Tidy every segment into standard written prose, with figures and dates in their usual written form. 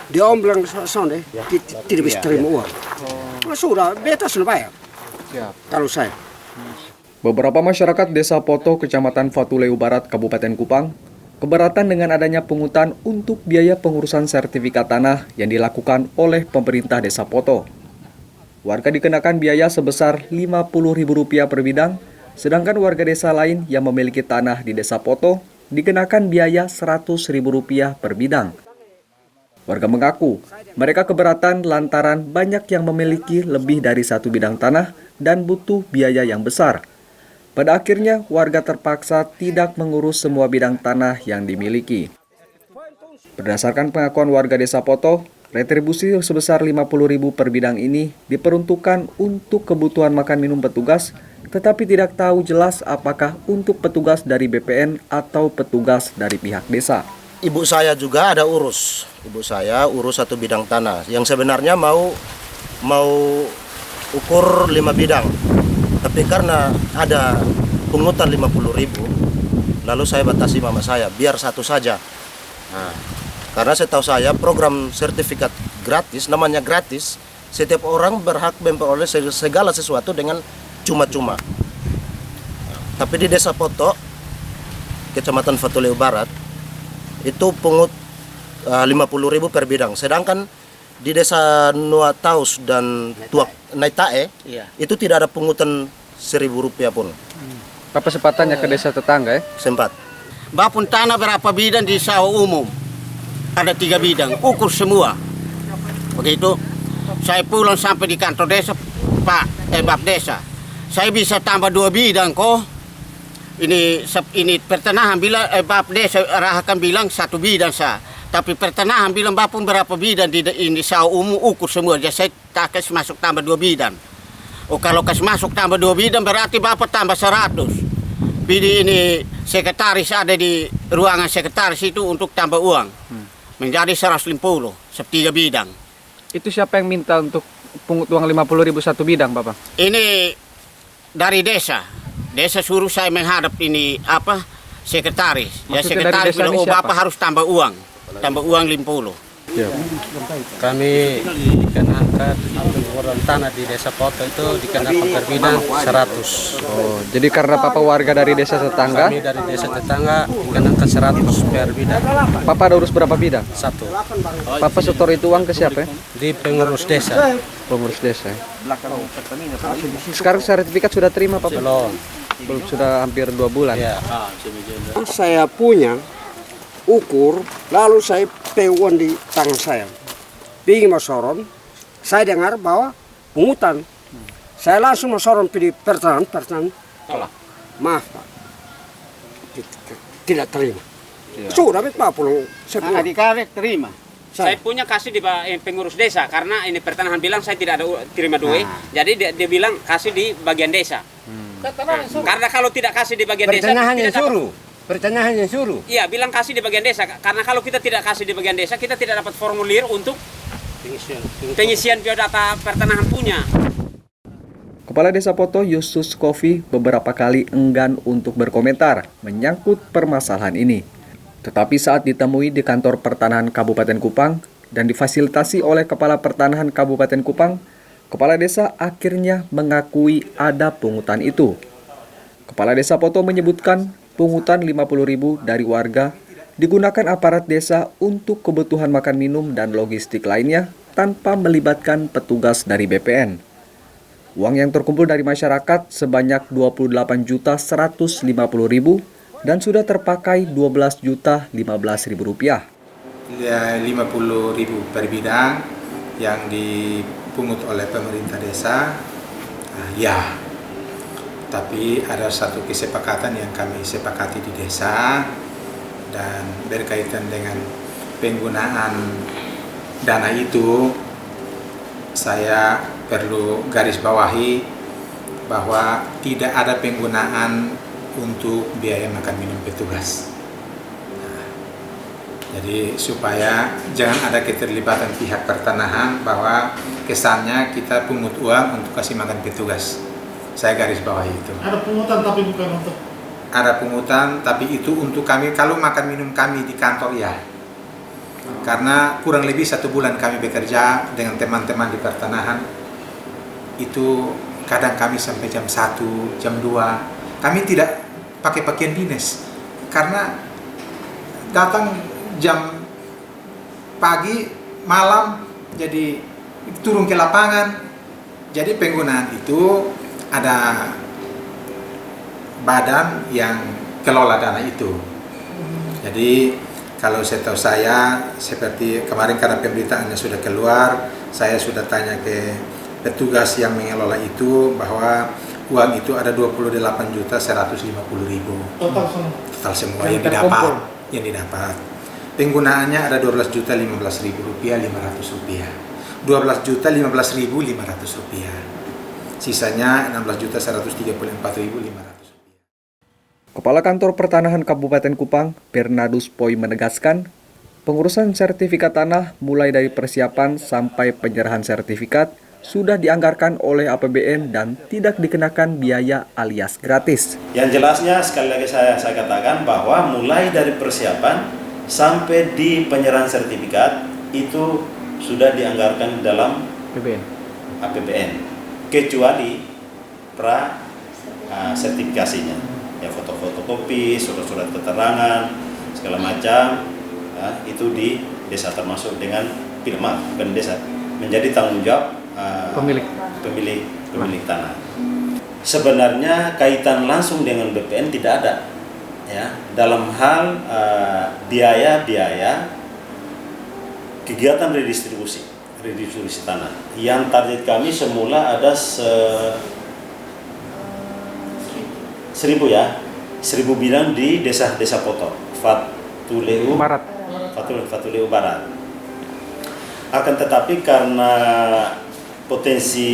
Dia om bilang sana tidak bisa terima uang. Sudah, beta sudah bayar. Kalau saya. Beberapa masyarakat Desa Poto, Kecamatan Fatuleu Barat, Kabupaten Kupang, keberatan dengan adanya pungutan untuk biaya pengurusan sertifikat tanah yang dilakukan oleh pemerintah Desa Poto. Warga dikenakan biaya sebesar Rp50.000 per bidang, sedangkan warga desa lain yang memiliki tanah di Desa Poto dikenakan biaya Rp100.000 per bidang. Warga mengaku mereka keberatan lantaran banyak yang memiliki lebih dari satu bidang tanah dan butuh biaya yang besar. Pada akhirnya, warga terpaksa tidak mengurus semua bidang tanah yang dimiliki. Berdasarkan pengakuan warga Desa Poto, retribusi sebesar Rp50.000 per bidang ini diperuntukkan untuk kebutuhan makan minum petugas, tetapi tidak tahu jelas apakah untuk petugas dari BPN atau petugas dari pihak desa. Ibu saya juga ada urus. Ibu saya urus satu bidang tanah yang sebenarnya mau ukur 5 bidang. Tapi karena ada pungutan 50.000, lalu saya batasi mama saya, biar satu saja. Nah, karena setahu saya program sertifikat gratis, namanya gratis, setiap orang berhak memperoleh segala sesuatu dengan cuma-cuma. Tapi di Desa Poto, Kecamatan Fatuleu Barat, itu pungut 50.000 per bidang. Sedangkan di Desa Nuataus dan Tuak Naitae, itu tidak ada pungutan Rp1.000 pun. Apa sempatannya ke desa tetangga ya? Sempat. Bapun tanah berapa bidang di sawah umum? Ada 3 bidang, ukur semua. Begitu, saya pulang sampai di kantor desa, Bap desa. Saya bisa tambah 2 bidang kok. Ini pertanahan bilang, Bap desa Rahakan bilang 1 bidang sah. Tapi pertanahan bilang bapun berapa bidang di ini sawah umum ukur semua. Jadi saya tak kasih masuk tambah 2 bidang. Oh, kalau kasih masuk tambah 2 bidang berarti bapak tambah 100. Pilih ini sekretaris ada di ruangan sekretaris itu untuk tambah uang. Menjadi 150, 3 bidang. Itu siapa yang minta untuk pungut uang Rp50.000 satu bidang, Bapak? Ini dari desa. Desa suruh saya menghadap ini sekretaris. Maksudnya ya sekretaris dari desa bilang, ini siapa? Bapak harus tambah uang. Tambah uang 50. Ya. Kami dikenakan pengurusan tanah di Desa Poto itu dikenakan per bidang 100. Oh, jadi karena Papa warga dari desa tetangga, Kami dari desa tetangga dikenakan 100 per bidang. Papa ada urus berapa bidang? 1. Papa setor itu uang ke siapa ya? Di pengurus desa. Pengurus desa. Sekarang sertifikat sudah terima, Papa? Belum. Belum, sudah hampir 2 bulan. Ya. Saya punya ukur, lalu saya pewan di tangan saya. Pergi masoron, saya dengar bahwa pungutan. Saya langsung masoron pergi pertanahan. Maaf Pak, tidak terima. Sudah Pak pulang. Adik-adik terima. Saya punya kasih di pengurus desa karena ini pertanahan bilang saya tidak ada terima duit. Jadi dia bilang kasih di bagian desa. Karena kalau tidak kasih di bagian desa, Pertanyaan yang suruh. Iya, bilang kasih di bagian desa. Karena kalau kita tidak kasih di bagian desa, kita tidak dapat formulir untuk pengisian biodata pertanahan punya. Kepala Desa Poto Yusus Kofi beberapa kali enggan untuk berkomentar menyangkut permasalahan ini. Tetapi saat ditemui di kantor Pertanahan Kabupaten Kupang dan difasilitasi oleh Kepala Pertanahan Kabupaten Kupang, Kepala Desa akhirnya mengakui ada pungutan itu. Kepala Desa Poto menyebutkan pungutan Rp50.000 dari warga digunakan aparat desa untuk kebutuhan makan minum dan logistik lainnya tanpa melibatkan petugas dari BPN. Uang yang terkumpul dari masyarakat sebanyak Rp28.150.000 dan sudah terpakai Rp12.015.000. Ya, Rp50.000 per bidang yang dipungut oleh pemerintah desa. Ya. Tapi ada satu kesepakatan yang kami sepakati di desa dan berkaitan dengan penggunaan dana itu, saya perlu garis bawahi bahwa tidak ada penggunaan untuk biaya makan minum petugas. Jadi supaya jangan ada keterlibatan pihak pertanahan bahwa kesannya kita pungut uang untuk kasih makan petugas. Saya garis bawahi itu. Ada pungutan tapi bukan untuk. Ada pungutan tapi itu untuk kami kalau makan minum kami di kantor ya. Karena kurang lebih 1 bulan kami bekerja dengan teman-teman di pertanahan, itu kadang kami sampai jam 1, jam 2. Kami tidak pakai pakaian dinas, karena datang jam pagi, malam, jadi turun ke lapangan. Jadi penggunaan itu ada badan yang kelola dana itu. Jadi kalau setahu saya, seperti kemarin karena pemberitaannya sudah keluar, saya sudah tanya ke petugas yang mengelola itu bahwa uang itu ada 28.150.000 total semua yang didapat. Penggunaannya ada 12.015.000 rupiah, 500 rupiah. 12.015.500 rupiah. Sisanya 16.134.500. Kepala Kantor Pertanahan Kabupaten Kupang, Bernardus Poi menegaskan, pengurusan sertifikat tanah mulai dari persiapan sampai penyerahan sertifikat sudah dianggarkan oleh APBN dan tidak dikenakan biaya alias gratis. Yang jelasnya sekali lagi saya katakan bahwa mulai dari persiapan sampai di penyerahan sertifikat itu sudah dianggarkan dalam APBN kecuali pra sertifikasinya. Ya foto-foto kopi, surat-surat keterangan, segala macam itu di desa termasuk dengan Pilmar, bukan desa, menjadi tanggung jawab pemilik tanah. Sebenarnya kaitan langsung dengan BPN tidak ada, ya, dalam hal biaya kegiatan redistribusi tanah. Yang target kami semula ada 1.000 bidang di desa-desa Poto, Fatuleu Barat. Akan tetapi karena potensi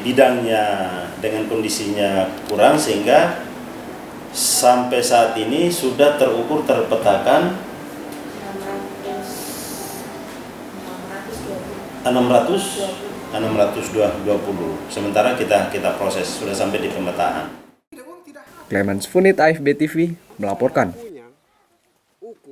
bidangnya dengan kondisinya kurang, sehingga sampai saat ini sudah terukur terpetakan 620. Sementara kita proses sudah sampai di pemetaan. Clemens Funit, AFB TV, melaporkan.